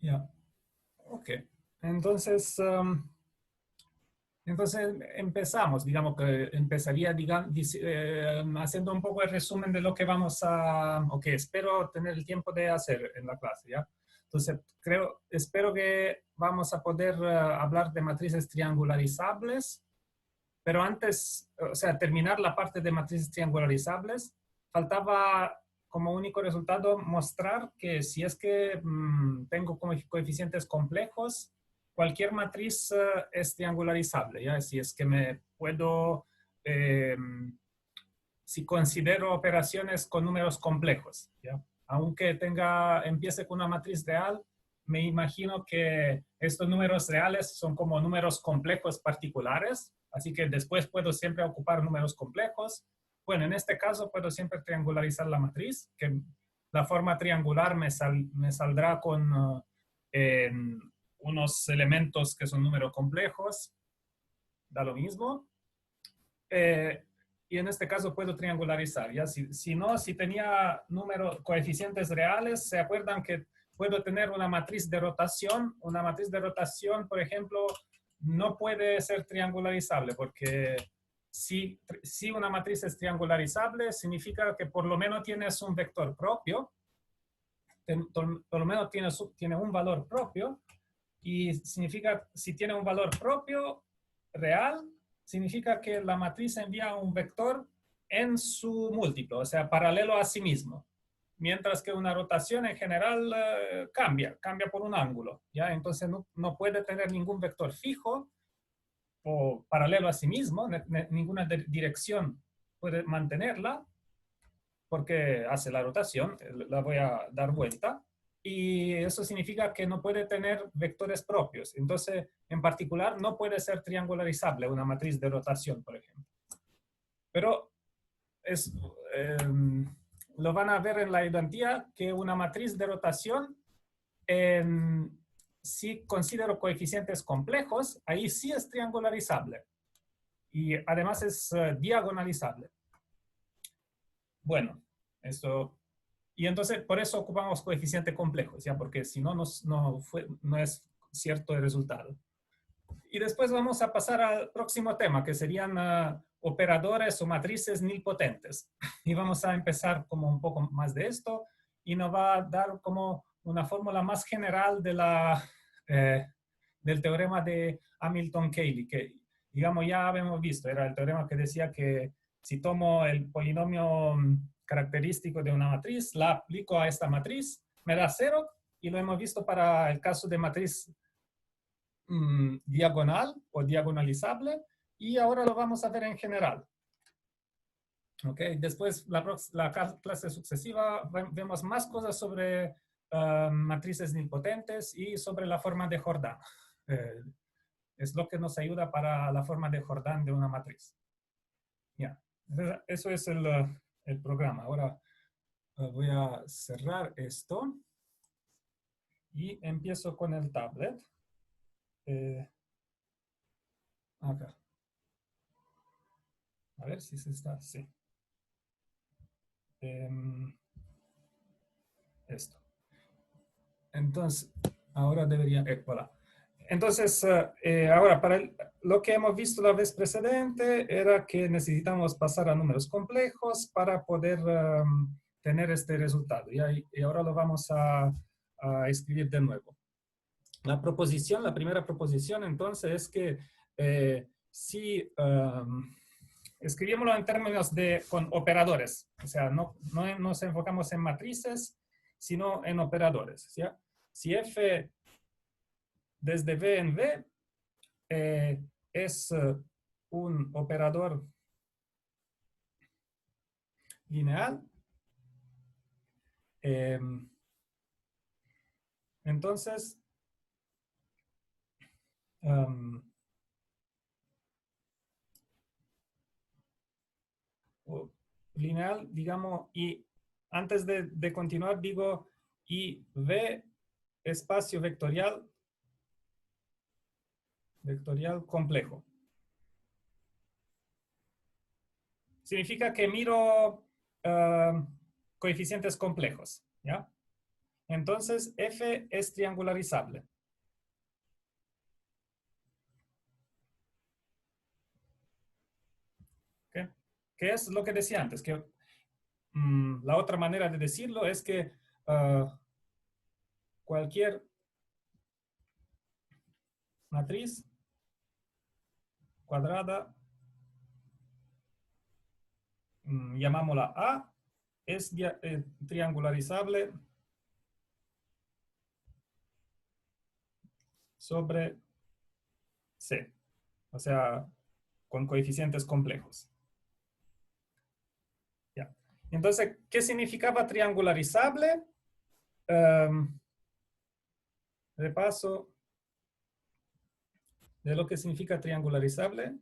Ya. Ok. Entonces, entonces empezamos, digamos que empezaría haciendo un poco el resumen de lo que vamos a, o que espero tener el tiempo de hacer en la clase, ¿ya? Entonces, espero que vamos a poder hablar de matrices triangularizables, pero antes, o sea, terminar la parte de matrices triangularizables, faltaba como único resultado mostrar que si es que tengo como coeficientes complejos, cualquier matriz es triangularizable, ¿ya? Si es que me puedo, eh, si considero operaciones con números complejos, ¿ya? Aunque empiece con una matriz real, me imagino que estos números reales son como números complejos particulares, así que después puedo siempre ocupar números complejos. Bueno, en este caso puedo siempre triangularizar la matriz, que la forma triangular me saldrá con unos elementos que son números complejos, da lo mismo. Eh, y en este caso puedo triangularizar. ¿Ya? Si no, si tenía coeficientes reales, ¿se acuerdan que puedo tener una matriz de rotación? Una matriz de rotación, por ejemplo, no puede ser triangularizable porque si una matriz es triangularizable, significa que por lo menos tienes un vector propio, por lo menos tiene un valor propio, y significa, si tiene un valor propio real, significa que la matriz envía un vector en su múltiplo, o sea, paralelo a sí mismo. Mientras que una rotación en general cambia por un ángulo, ¿ya? Entonces no puede tener ningún vector fijo o paralelo a sí mismo, ninguna dirección puede mantenerla, porque hace la rotación, la voy a dar vuelta, y eso significa que no puede tener vectores propios. Entonces, en particular, no puede ser triangularizable una matriz de rotación, por ejemplo. Pero es, eh, lo van a ver en la identía que una matriz de rotación, si considero coeficientes complejos, ahí sí es triangularizable. Y además es diagonalizable. Bueno, esto. Y entonces, por eso ocupamos coeficientes complejos, ¿ya? Porque si no, no es cierto el resultado. Y después vamos a pasar al próximo tema, que serían operadores o matrices nilpotentes. Y vamos a empezar como un poco más de esto, y nos va a dar como una fórmula más general eh, del teorema de Hamilton-Cayley, que digamos ya habíamos visto, era el teorema que decía que si tomo el polinomio característico de una matriz, la aplico a esta matriz, me da cero, y lo hemos visto para el caso de matriz diagonal o diagonalizable, y ahora lo vamos a ver en general. Okay. Después, la clase sucesiva, vemos más cosas sobre matrices nilpotentes y sobre la forma de Jordan. Es lo que nos ayuda para la forma de Jordan de una matriz. Ya, eso es el programa. Ahora voy a cerrar esto y empiezo con el tablet. Acá. A ver si se está. Sí. Esto. Entonces, ahora debería. Voilà. Entonces, ahora, lo que hemos visto la vez precedente era que necesitamos pasar a números complejos para poder tener este resultado. Y ahora lo vamos a escribir de nuevo. La primera proposición, entonces, es que si escribímoslo en términos con operadores, o sea, no nos enfocamos en matrices, sino en operadores. ¿Sí? Si f desde v en v es un operador lineal, entonces lineal, digamos, y antes de continuar digo, y v espacio vectorial complejo. Significa que miro coeficientes complejos, ¿ya? entonces F es triangularizable. ¿Okay? ¿Qué es lo que decía antes? Que la otra manera de decirlo es que cualquier matriz cuadrada, llamámosla A, es triangularizable sobre C, o sea, con coeficientes complejos. ¿Ya? Entonces, ¿qué significaba triangularizable? Repaso de lo que significa triangularizable.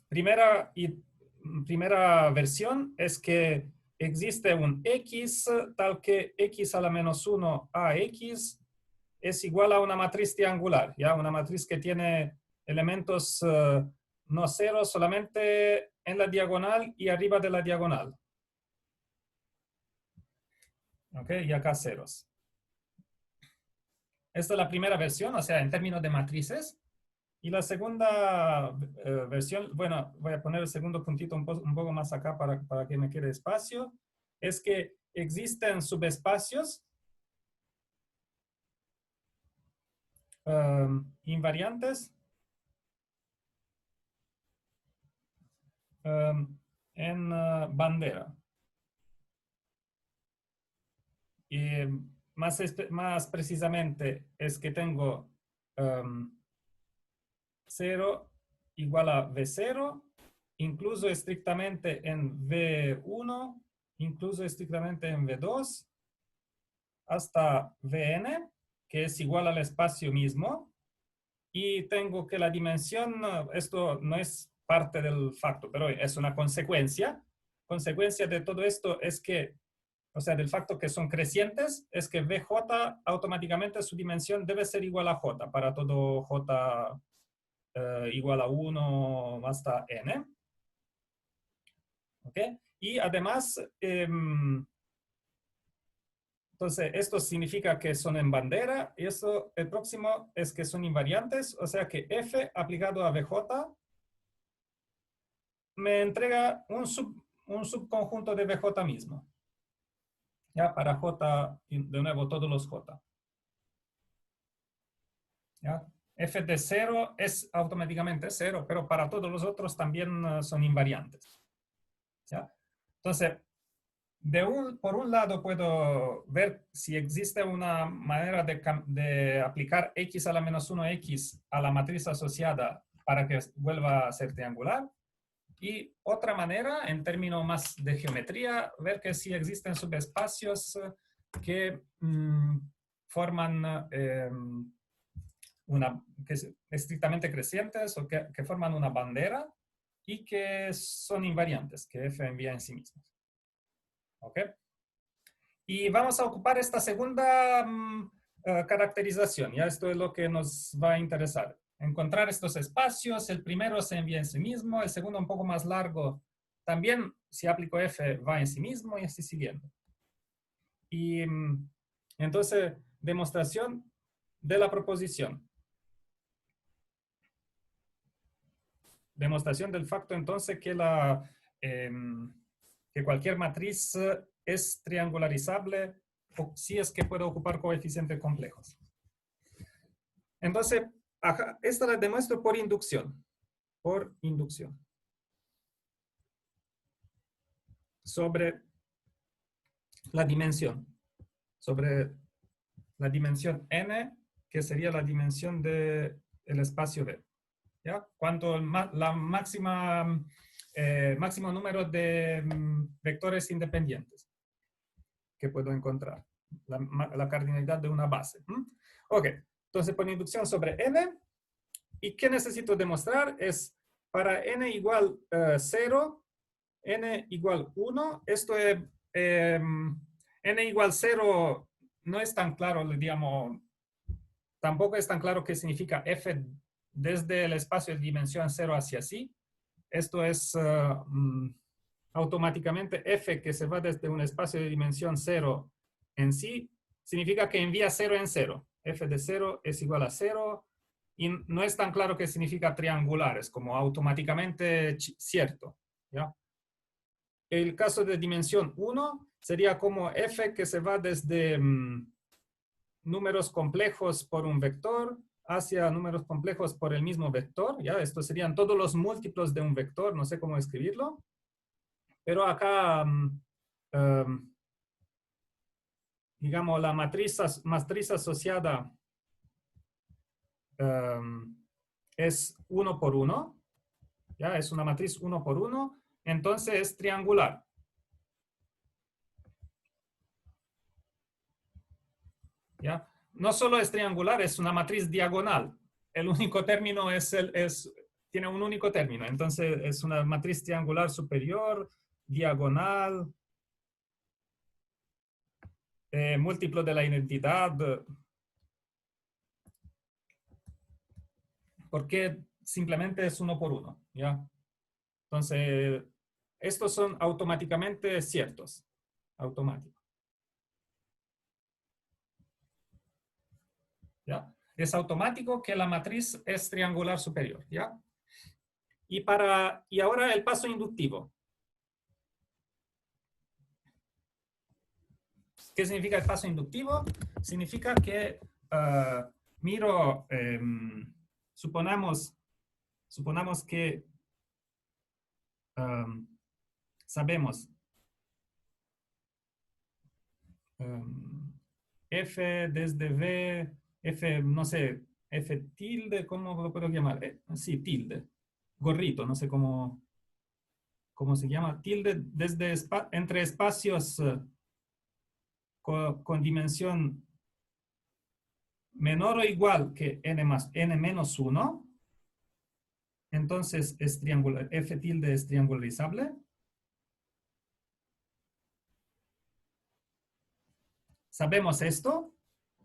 Primera versión es que existe un X tal que X a la menos 1 AX es igual a una matriz triangular, ¿ya? Una matriz que tiene elementos no ceros solamente en la diagonal y arriba de la diagonal. ¿Ok? Y acá ceros. Esta es la primera versión, o sea, en términos de matrices. Y la segunda versión, bueno, voy a poner el segundo puntito un poco más acá para que me quede espacio, es que existen subespacios invariantes en bandera. Y más precisamente es que tengo 0 igual a V0, incluso estrictamente en V1, incluso estrictamente en V2, hasta Vn, que es igual al espacio mismo, y tengo que la dimensión, esto no es parte del facto, pero es una consecuencia. Consecuencia de todo esto es que, o sea, del facto que son crecientes, es que Vj automáticamente su dimensión debe ser igual a J, para todo J igual a 1 hasta N. ¿Ok? Y además, entonces, esto significa que son en bandera, y eso, el próximo es que son invariantes, o sea que F aplicado a VJ me entrega un subconjunto de VJ mismo. Ya, para J, de nuevo, todos los J. ¿Ya? F de 0 es automáticamente 0, pero para todos los otros también son invariantes. ¿Ya? Entonces, por un lado puedo ver si existe una manera de aplicar x a la menos 1x a la matriz asociada para que vuelva a ser triangular. Y otra manera, en términos más de geometría, ver que si existen subespacios que forman que estrictamente crecientes o que forman una bandera y que son invariantes, que F envía en sí mismos. ¿Ok? Y vamos a ocupar esta segunda caracterización. Ya esto es lo que nos va a interesar. Encontrar estos espacios. El primero se envía en sí mismo. El segundo, un poco más largo, también, si aplico F, va en sí mismo y así siguiendo. Y entonces, demostración de la proposición. Demostración del facto, entonces, que cualquier matriz es triangularizable si es que puede ocupar coeficientes complejos. Entonces, esta la demuestro por inducción. Por inducción. Sobre la dimensión. Sobre la dimensión n, que sería la dimensión del espacio B. ¿Ya? Cuanto la máximo número de vectores independientes que puedo encontrar. La cardinalidad de una base. Ok, entonces por inducción sobre n. ¿Y qué necesito demostrar? Es para n igual 0, n igual 1. Esto es, n igual 0 no es tan claro, digamos, tampoco es tan claro qué significa f desde el espacio de dimensión 0 hacia sí. Esto es automáticamente f que se va desde un espacio de dimensión 0 en sí, significa que envía 0 en 0. F de 0 es igual a 0 y no es tan claro qué significa triangular, es como automáticamente cierto, ¿ya? El caso de dimensión 1 sería como f que se va desde números complejos por un vector hacia números complejos por el mismo vector, ¿ya? Estos serían todos los múltiplos de un vector, no sé cómo escribirlo, pero acá, digamos, la matriz asociada es 1 por 1, ¿ya? Es una matriz 1 por 1, entonces es triangular. ¿Ya? No solo es triangular, es una matriz diagonal. El único término tiene un único término. Entonces es una matriz triangular superior, diagonal, múltiplo de la identidad. Porque simplemente es 1 por 1. ¿Ya? Entonces, estos son automáticamente ciertos. Automáticos. ¿Ya? Es automático que la matriz es triangular superior, ¿ya? Y ahora el paso inductivo. ¿Qué significa el paso inductivo? Significa que miro, suponamos que sabemos f desde v, f, no sé, f tilde, ¿cómo lo puedo llamar? Sí, tilde. Gorrito, no sé cómo se llama. Tilde desde entre espacios con dimensión menor o igual que n menos 1. Entonces es triangular, f tilde es triangularizable. Sabemos esto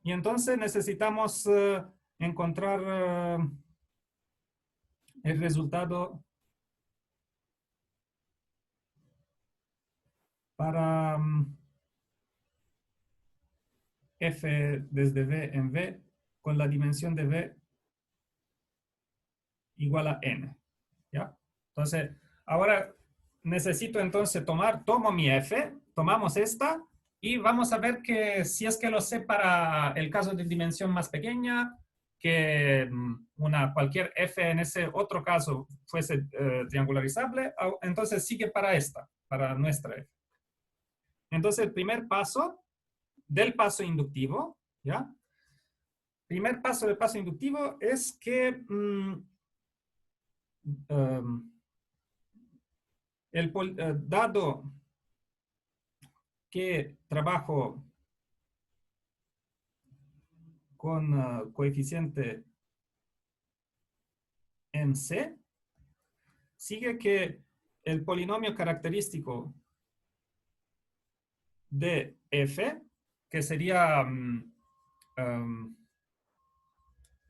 y entonces necesitamos encontrar el resultado para f desde v en v con la dimensión de v igual a n. ¿Ya? Entonces, ahora necesito entonces tomo mi f, tomamos esta y vamos a ver que si es que lo sé para el caso de dimensión más pequeña, que cualquier f en ese otro caso fuese triangularizable, entonces sigue para esta, para nuestra f. Entonces, el primer paso del paso inductivo, ¿ya? Primer paso del paso inductivo es que dado que trabajo con coeficiente en C, sigue que el polinomio característico de f, que sería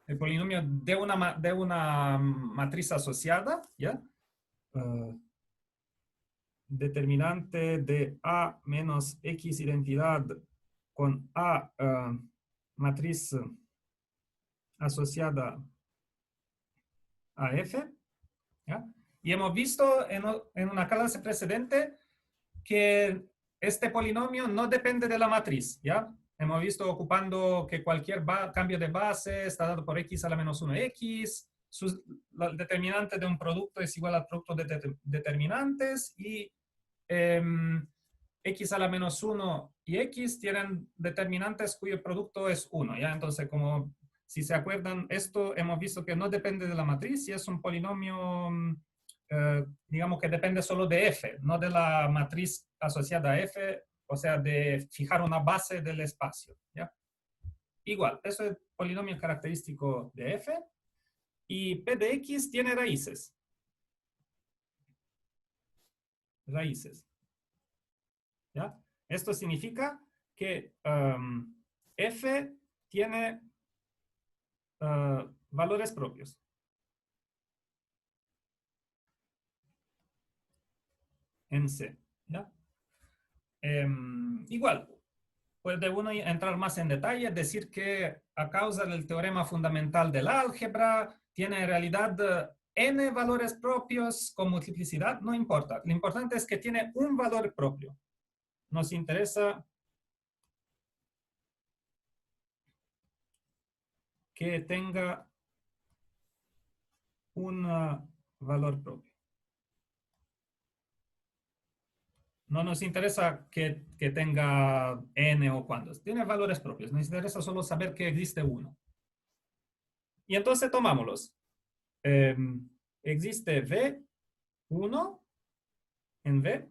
el polinomio de una matriz asociada, ¿ya? Determinante de A menos X identidad con A matriz asociada a F, ¿ya? Y hemos visto en una clase precedente que este polinomio no depende de la matriz, ¿ya? Hemos visto ocupando que cualquier cambio de base está dado por x a la menos 1x, el determinante de un producto es igual al producto de determinantes y x a la menos 1 y x tienen determinantes cuyo producto es 1, ¿ya? Entonces, como si se acuerdan, esto hemos visto que no depende de la matriz y es un polinomio, digamos que depende solo de f, no de la matriz asociada a f, o sea, de fijar una base del espacio, ¿ya? Igual, eso es el polinomio característico de f y p de x tiene raíces. Raíces. ¿Ya? Esto significa que f tiene valores propios. en C. ¿Ya? Igual, puede uno entrar más en detalle, decir que a causa del teorema fundamental del álgebra, tiene en realidad n valores propios con multiplicidad, no importa. Lo importante es que tiene un valor propio. Nos interesa que tenga un valor propio. No nos interesa que tenga n o cuantos. Tiene valores propios. Nos interesa solo saber que existe uno. Y entonces tomámoslos. Existe V1 en V.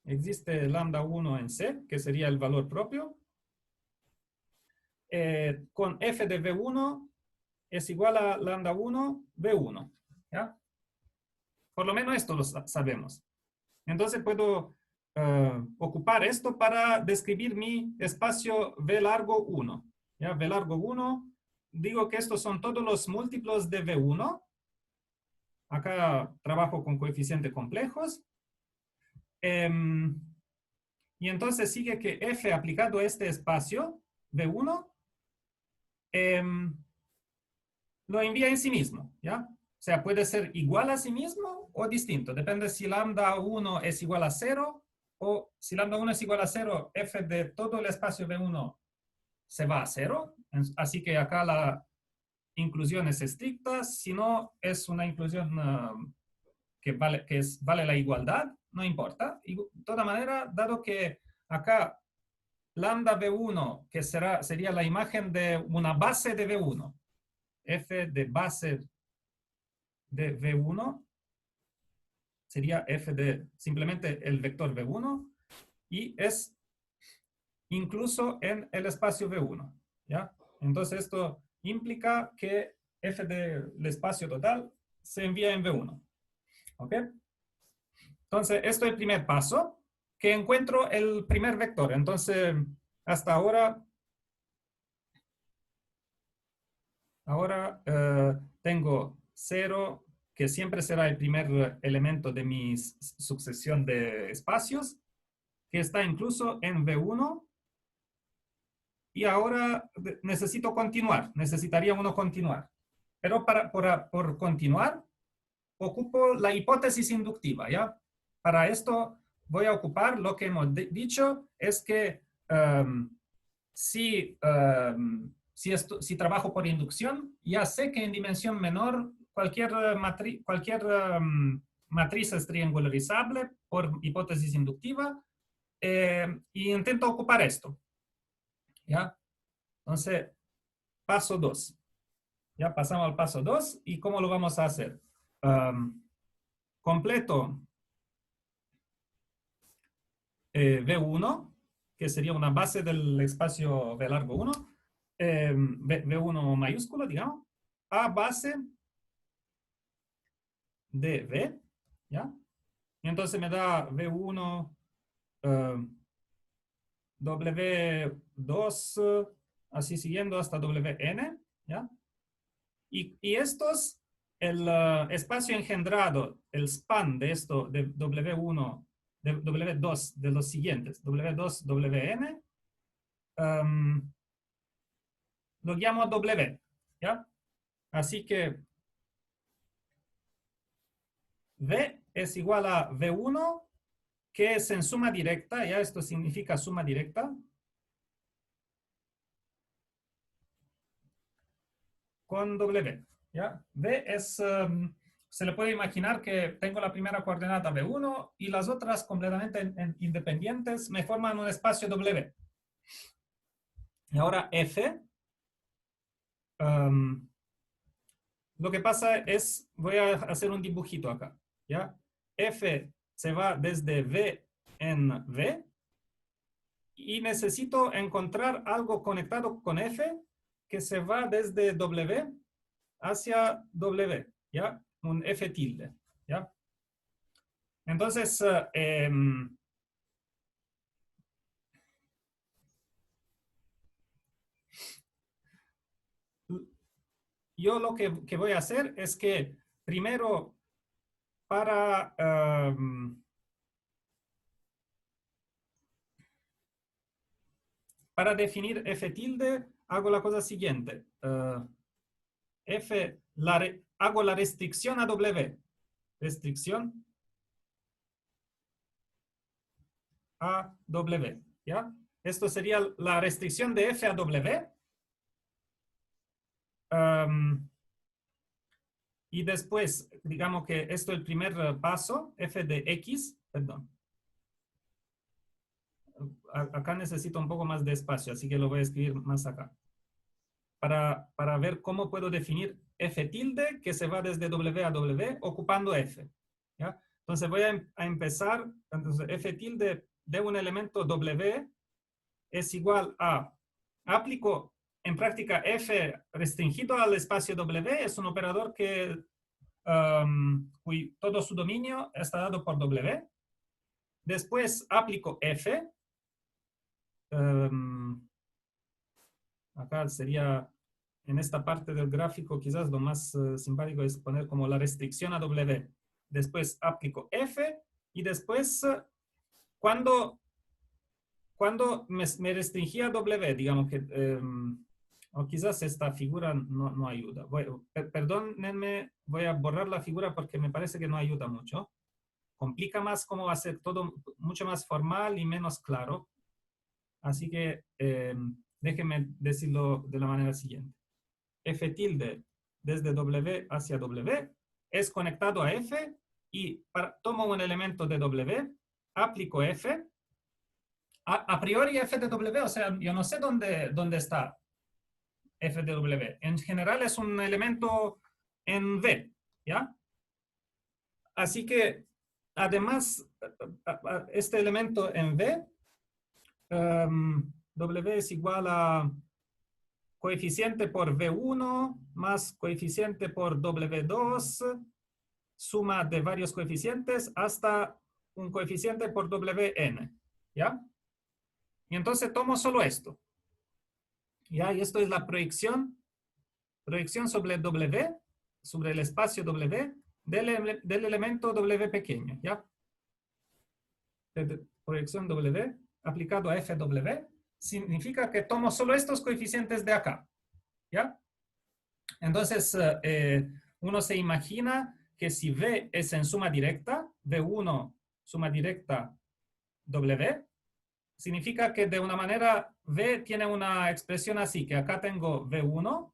Existe lambda 1 en C, que sería el valor propio. Con f de V1 es igual a lambda 1, V1. ¿Ya? Por lo menos esto lo sabemos. Entonces puedo ocupar esto para describir mi espacio V largo 1. ¿Ya? V largo 1, digo que estos son todos los múltiplos de V1. Acá trabajo con coeficientes complejos. Y entonces sigue que F aplicado a este espacio, V1, lo envía en sí mismo, ¿ya? O sea, puede ser igual a sí mismo o distinto. Depende si lambda 1 es igual a 0 o si lambda 1 es igual a 0, F de todo el espacio V1 se va a 0. Así que acá la inclusión es estricta. Si no, es una inclusión que vale la igualdad, no importa. Y de toda manera, dado que acá lambda V1, que sería la imagen de una base de V1, F de base de V1 sería F de simplemente el vector V1 y es incluso en el espacio V1, ¿ya? Entonces esto implica que F del espacio total se envía en V1, ¿ok? Entonces, esto es el primer paso, que encuentro el primer vector. Entonces, hasta ahora tengo 0, que siempre será el primer elemento de mi sucesión de espacios, que está incluso en V1. Y ahora necesito continuar, necesitaría uno continuar. Pero por continuar, ocupo la hipótesis inductiva, ¿ya? Para esto voy a ocupar lo que hemos dicho, es que si trabajo por inducción, ya sé que en dimensión menor cualquier matriz es triangularizable por hipótesis inductiva y intento ocupar esto, ¿ya? Entonces, paso 2. Ya pasamos al paso 2 y ¿cómo lo vamos a hacer? Completo V1, que sería una base del espacio V largo 1, V1 mayúsculo, digamos, a base de V, ¿ya? Y entonces me da V1, W2, así siguiendo hasta WN, ¿ya? Y estos, el espacio engendrado, el span de esto, de W1, de W2, de los siguientes, W2, WN, lo llamo W, ¿ya? Así que V es igual a V1, que es en suma directa, ¿ya? Esto significa suma directa, con W, ¿ya? V es, se le puede imaginar que tengo la primera coordenada V1 y las otras completamente independientes me forman un espacio W. Y ahora F, lo que pasa es, voy a hacer un dibujito acá, ¿ya? F se va desde V en V y necesito encontrar algo conectado con F que se va desde W hacia W, ¿ya? Un F tilde, ¿ya? Entonces, yo lo que voy a hacer es que primero para para definir f tilde, hago la cosa siguiente. Hago la restricción a W. Restricción a W, ¿ya? Esto sería la restricción de f a W. Y después, digamos que esto es el primer paso, f de x, perdón. Acá necesito un poco más de espacio, así que lo voy a escribir más acá. Para ver cómo puedo definir f tilde que se va desde W a W ocupando f, ¿ya? Entonces voy a empezar, entonces f tilde de un elemento W es igual a, aplico en práctica f restringido al espacio W, es un operador que todo su dominio está dado por W. Después aplico f. Acá sería, en esta parte del gráfico, quizás lo más simpático es poner como la restricción a W. Después aplico f y después, cuando me restringía W, digamos que, o quizás esta figura no ayuda. Perdónenme, voy a borrar la figura porque me parece que no ayuda mucho. Complica más cómo va a ser todo mucho más formal y menos claro. Así que déjenme decirlo de la manera siguiente. F tilde desde W hacia W es conectado a F y tomo un elemento de W, aplico F. A priori f de W, o sea, yo no sé dónde está f de W. En general es un elemento en V, ¿ya? Así que, además, este elemento en V, W es igual a coeficiente por V1 más coeficiente por W2, suma de varios coeficientes hasta un coeficiente por Wn, ¿ya? Y entonces tomo solo esto. ¿Ya? Y esto es la proyección sobre W, sobre el espacio W del elemento W pequeño, ¿ya? Proyección W aplicado a FW significa que tomo solo estos coeficientes de acá, ¿ya? Entonces, uno se imagina que si V es en suma directa, V1 suma directa W, significa que de una manera V tiene una expresión así, que acá tengo V1,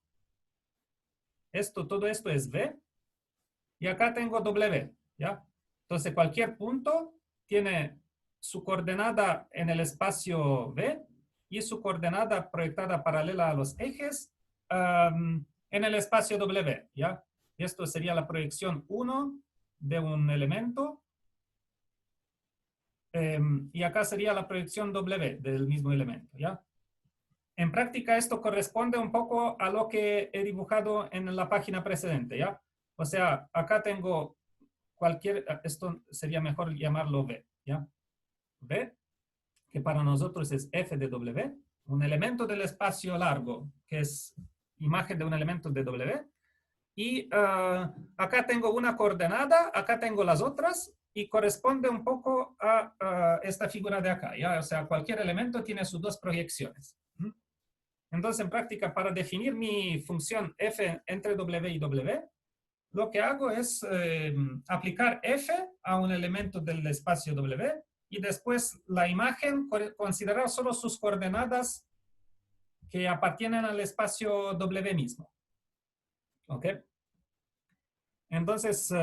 todo esto es V, y acá tengo W, ¿ya? Entonces cualquier punto tiene su coordenada en el espacio V y su coordenada proyectada paralela a los ejes en el espacio W, ¿ya? Y esto sería la proyección 1 de un elemento. Y acá sería la proyección W del mismo elemento, ¿ya? En práctica esto corresponde un poco a lo que he dibujado en la página precedente, ¿ya? O sea, acá tengo esto sería mejor llamarlo V, ¿ya? V, que para nosotros es f de W, un elemento del espacio largo, que es imagen de un elemento de W, y acá tengo una coordenada, acá tengo las otras, y corresponde un poco a esta figura de acá, ¿ya? O sea, cualquier elemento tiene sus dos proyecciones. Entonces, en práctica, para definir mi función f entre W y W, lo que hago es aplicar f a un elemento del espacio W y después la imagen considerar solo sus coordenadas que appartienen al espacio W mismo. ¿Ok? Entonces,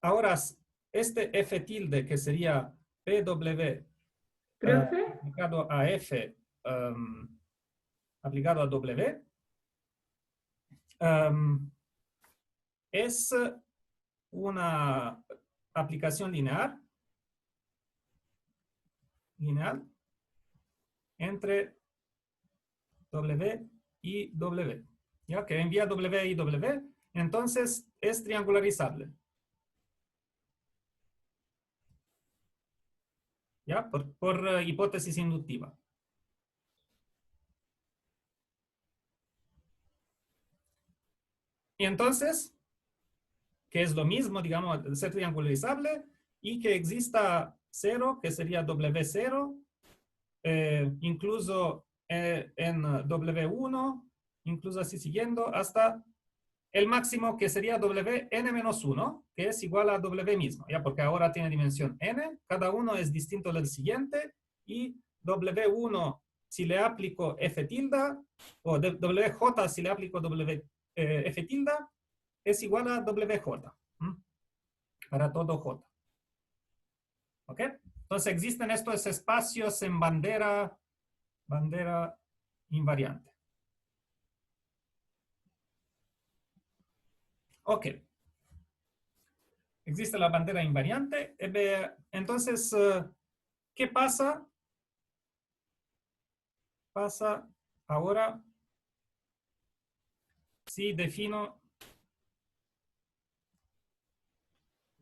ahora este f tilde que sería PW Profe, aplicado a f aplicado a W es una aplicación lineal entre W y W, ¿ya? Que envía W y W, entonces es triangularizable, ¿ya? Por hipótesis inductiva. Y entonces, que es lo mismo, digamos, ser triangularizable y que exista 0, que sería W0, incluso en W1, incluso así siguiendo, hasta el máximo que sería Wn-1, que es igual a W mismo, ¿ya? Porque ahora tiene dimensión n, cada uno es distinto del siguiente, y W1 si le aplico F tilde, o WJ si le aplico F tilde, es igual a WJ, para todo J. ¿Ok? Entonces existen estos espacios en bandera invariante. Ok. Existe la bandera invariante. Entonces, ¿qué pasa? Pasa ahora si defino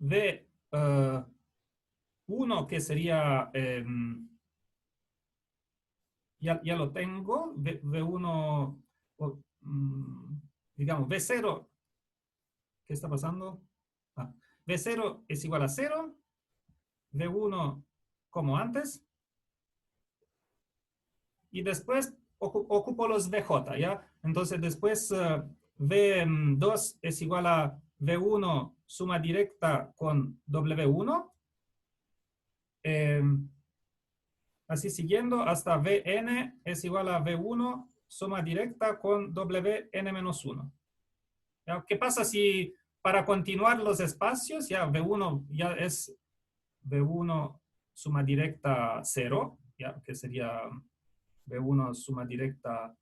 V1, que sería, ya lo tengo, V1, digamos, V0, ¿qué está pasando? V0 es igual a 0, V1 como antes, y después ocupo los VJ, ¿ya? Entonces después V2 es igual a V1 suma directa con W1, así siguiendo hasta Vn es igual a V1 suma directa con Wn-1. ¿Ya? ¿Qué pasa si para continuar los espacios, ya V1 ya es V1 suma directa 0, ya que sería V1 suma directa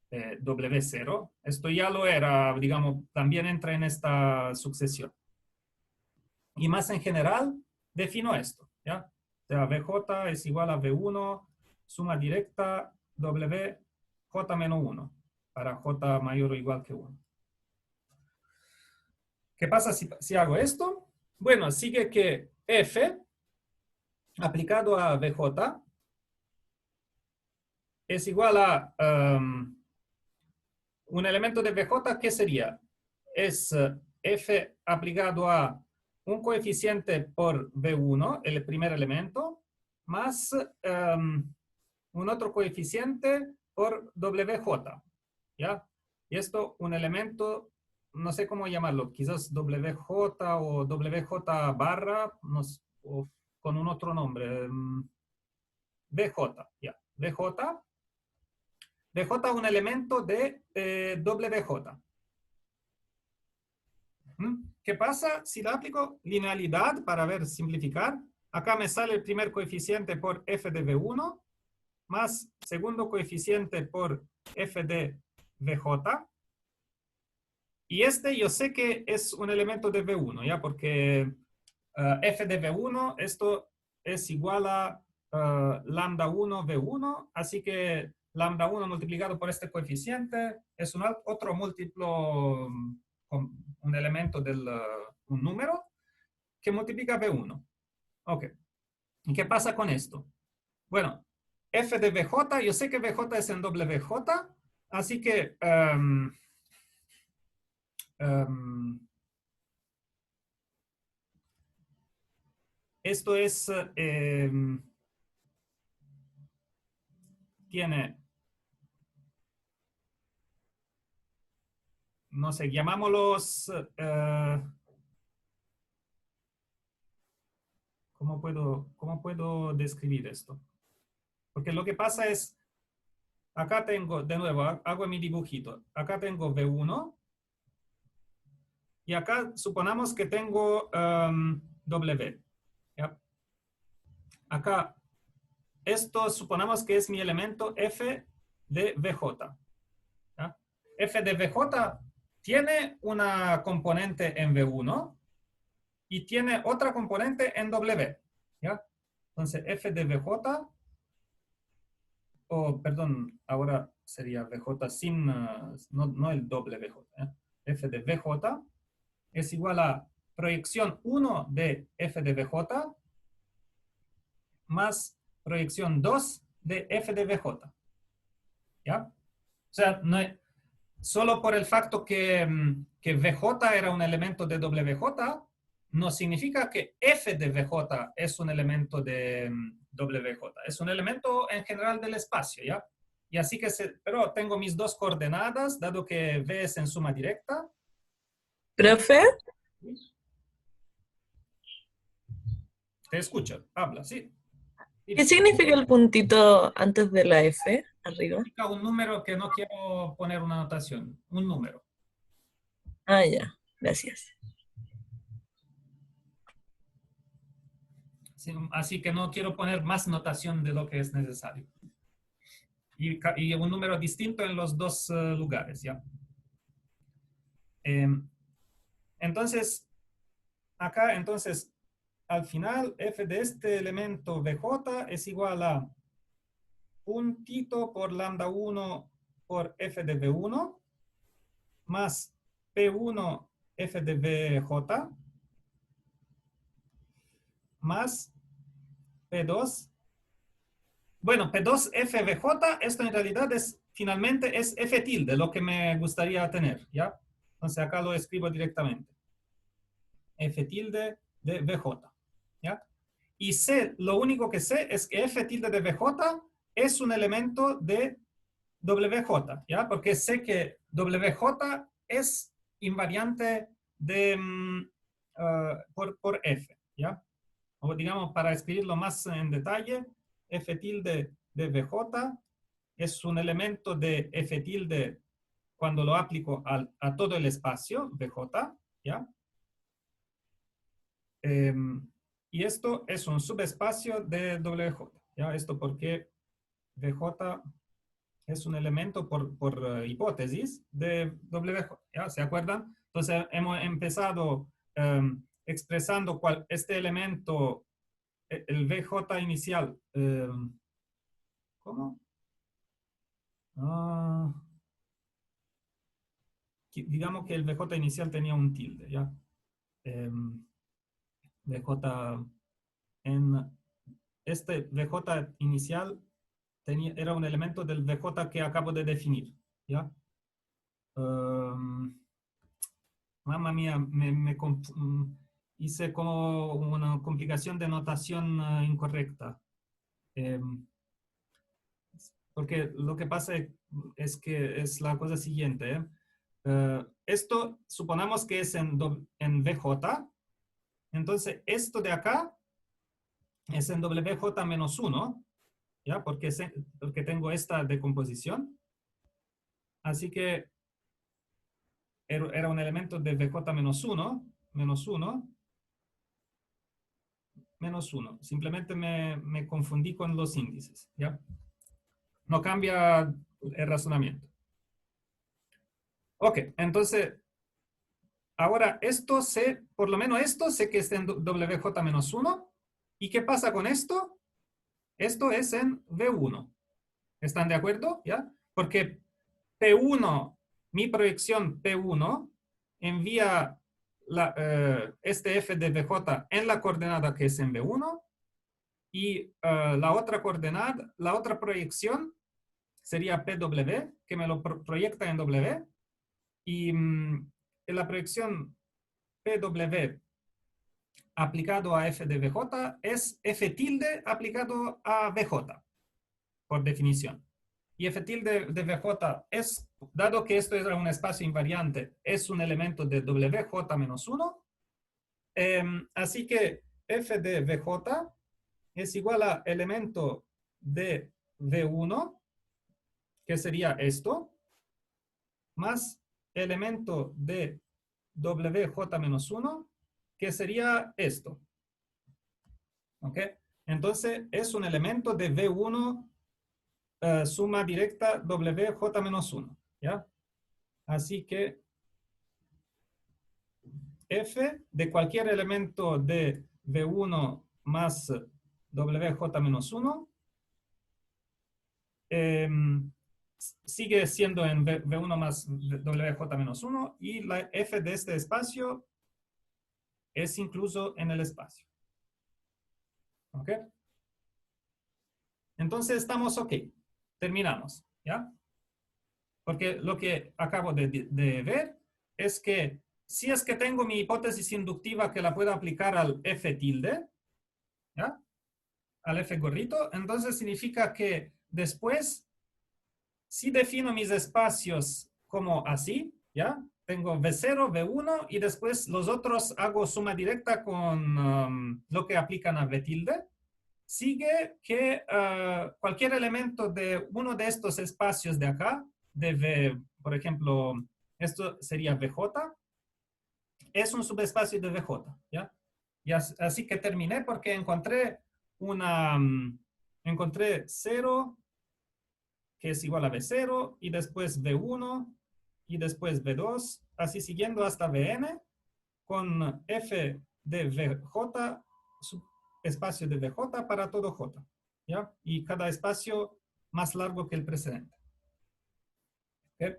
W0. Esto ya lo era, digamos, también entra en esta sucesión. Y más en general, defino esto, ¿ya? O sea, VJ es igual a V1 suma directa WJ-1 para J mayor o igual que 1. ¿Qué pasa si hago esto? Bueno, sigue que F aplicado a VJ es igual a un elemento de VJ, ¿qué sería? Es F aplicado a un coeficiente por V1, el primer elemento, más un otro coeficiente por WJ, ¿ya? Y esto, un elemento, no sé cómo llamarlo, quizás WJ o WJ barra, no sé, o con un otro nombre, VJ, ¿ya? VJ VJ un elemento de WJ. ¿Qué pasa si le aplico linealidad para ver, simplificar? Acá me sale el primer coeficiente por f de V1 más segundo coeficiente por f de VJ. Y este yo sé que es un elemento de V1, ¿ya? Porque f de V1, esto es igual a lambda 1 V1, así que lambda 1 multiplicado por este coeficiente es otro múltiplo, un elemento un número que multiplica V1. Ok. ¿Y qué pasa con esto? Bueno, f de VJ, yo sé que VJ es en WJ, así que esto es, tiene, no sé, llamámoslos, ¿cómo puedo describir esto? Porque lo que pasa es, acá tengo, de nuevo, hago mi dibujito. Acá tengo V1 y acá suponamos que tengo W. ¿Ya? Acá, esto suponamos que es mi elemento F de VJ. ¿Ya? F de VJ tiene una componente en V1 y tiene otra componente en W. ¿Ya? Entonces, F de VJ, perdón, ahora sería VJ sin, no el doble VJ. F de VJ es igual a proyección 1 de F de VJ más proyección 2 de F de VJ. ¿Ya? O sea, solo por el facto que VJ era un elemento de WJ, no significa que F de VJ es un elemento de WJ. Es un elemento en general del espacio, ¿ya? Y así que, pero tengo mis dos coordenadas, dado que V es en suma directa. Profe, Te escucho, habla, sí. ¿qué Dime. significa el puntito antes de la F, arriba? Significa un número que no quiero poner una notación, un número. Ah, ya, gracias. Sí, así que no quiero poner más notación de lo que es necesario. Y un número distinto en los dos lugares, ¿ya? Entonces, acá, entonces, al final, f de este elemento vj es igual a puntito por lambda 1 por f de v1 más p1 f de vj más p2. Bueno, p2 fvj, esto en realidad es, finalmente, es f tilde, lo que me gustaría tener, ¿ya? Entonces acá lo escribo directamente. F tilde de vj, ¿ya? Y sé, lo único que sé es que f tilde de vj es un elemento de wj, ¿ya? Porque sé que wj es invariante de, por f, ¿ya? O digamos, para escribirlo más en detalle, f tilde de vj es un elemento de f tilde cuando lo aplico a todo el espacio, vj, ¿ya? Y esto es un subespacio de wj, ¿ya? Esto porque vj es un elemento por hipótesis de wj, ¿ya? ¿Se acuerdan? Entonces hemos empezado expresando este elemento, el vj inicial. ¿Cómo? Ah, digamos que el vj inicial tenía un tilde, ¿ya? vj en este vj inicial era un elemento del vj que acabo de definir, ¿ya? Mamma mía, hice como una complicación de notación incorrecta. Porque lo que pasa es que es la cosa siguiente. Esto suponamos que es en VJ. Entonces, esto de acá es en WJ menos 1, ¿ya? Porque tengo esta decomposición. Así que era un elemento de VJ menos 1, menos 1, menos 1. Simplemente me confundí con los índices, ¿ya? No cambia el razonamiento. Ok, entonces, ahora esto por lo menos esto sé que está en WJ menos 1. ¿Y qué pasa con esto? Esto es en V1. ¿Están de acuerdo? ¿Ya? Porque P1, mi proyección P1, envía este f de VJ en la coordenada que es en V1 y la otra coordenada, la otra proyección sería PW, que me lo proyecta en W. Y en la proyección PW aplicado a f de VJ es f tilde aplicado a VJ, por definición. Y f tilde de VJ es, dado que esto es un espacio invariante, es un elemento de WJ menos 1. Así que f de VJ es igual a elemento de V1, que sería esto, más elemento de WJ menos 1, que sería esto. ¿Ok? Entonces es un elemento de V1 suma directa WJ menos 1. ¿Ya? Así que F de cualquier elemento de V1 más WJ menos 1 sigue siendo en V1 más WJ menos 1 y la F de este espacio es incluso en el espacio. ¿Ok? Entonces estamos ok. Terminamos. ¿Ya? Porque lo que acabo de ver es que si es que tengo mi hipótesis inductiva que la puedo aplicar al F tilde, ¿ya? al F gorrito, entonces significa que después, si defino mis espacios como así, ¿ya? Tengo V0, V1 y después los otros hago suma directa con lo que aplican a V tilde. Sigue que cualquier elemento de uno de estos espacios de acá, de V, por ejemplo, esto sería VJ, es un subespacio de VJ, ¿ya? Y así que terminé porque encontré encontré 0, que es igual a V0, y después V1, y después V2, así siguiendo hasta Vn, con F de VJ, espacio de VJ para todo J, ¿ya? Y cada espacio más largo que el precedente. ¿Okay?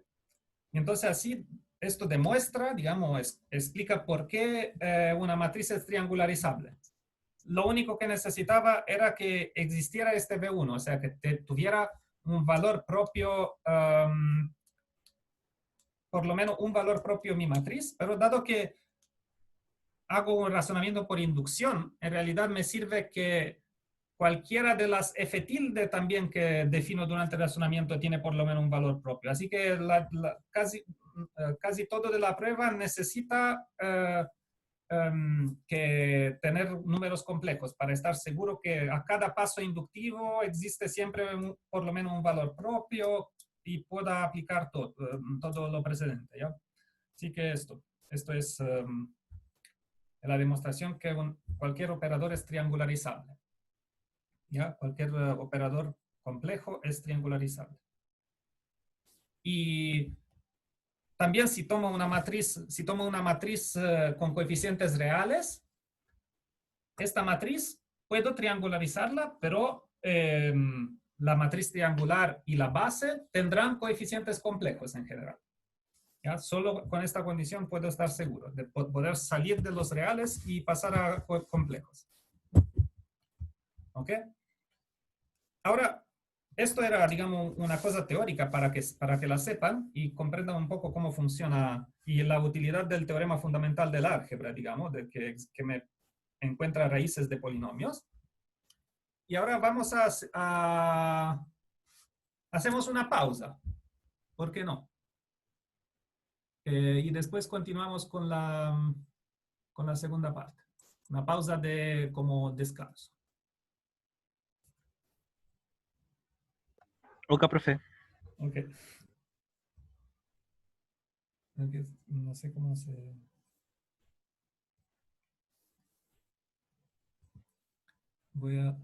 Entonces así, esto demuestra, digamos, explica por qué una matriz es triangularizable. Lo único que necesitaba era que existiera este V1, o sea, que tuviera un valor propio, por lo menos un valor propio mi matriz, pero dado que hago un razonamiento por inducción, en realidad me sirve que cualquiera de las F tilde también que defino durante el razonamiento tiene por lo menos un valor propio. Así que casi todo de la prueba necesita que tener números complejos para estar seguro que a cada paso inductivo existe siempre por lo menos un valor propio y pueda aplicar todo lo precedente, ¿ya? Así que esto es la demostración que cualquier operador es triangularizable. ¿Ya? Cualquier operador complejo es triangularizable. Y también si tomo una matriz con coeficientes reales, esta matriz puedo triangularizarla, pero la matriz triangular y la base tendrán coeficientes complejos en general. ¿Ya? Solo con esta condición puedo estar seguro de poder salir de los reales y pasar a complejos. ¿Ok? Ahora, esto era, digamos, una cosa teórica para que la sepan y comprendan un poco cómo funciona y la utilidad del teorema fundamental del álgebra, digamos, de que me encuentra raíces de polinomios. Y ahora vamos hacemos una pausa. ¿Por qué no? Y después continuamos con la segunda parte. Una pausa de como descanso. Ok, profe. Ok. No sé cómo se... Voy a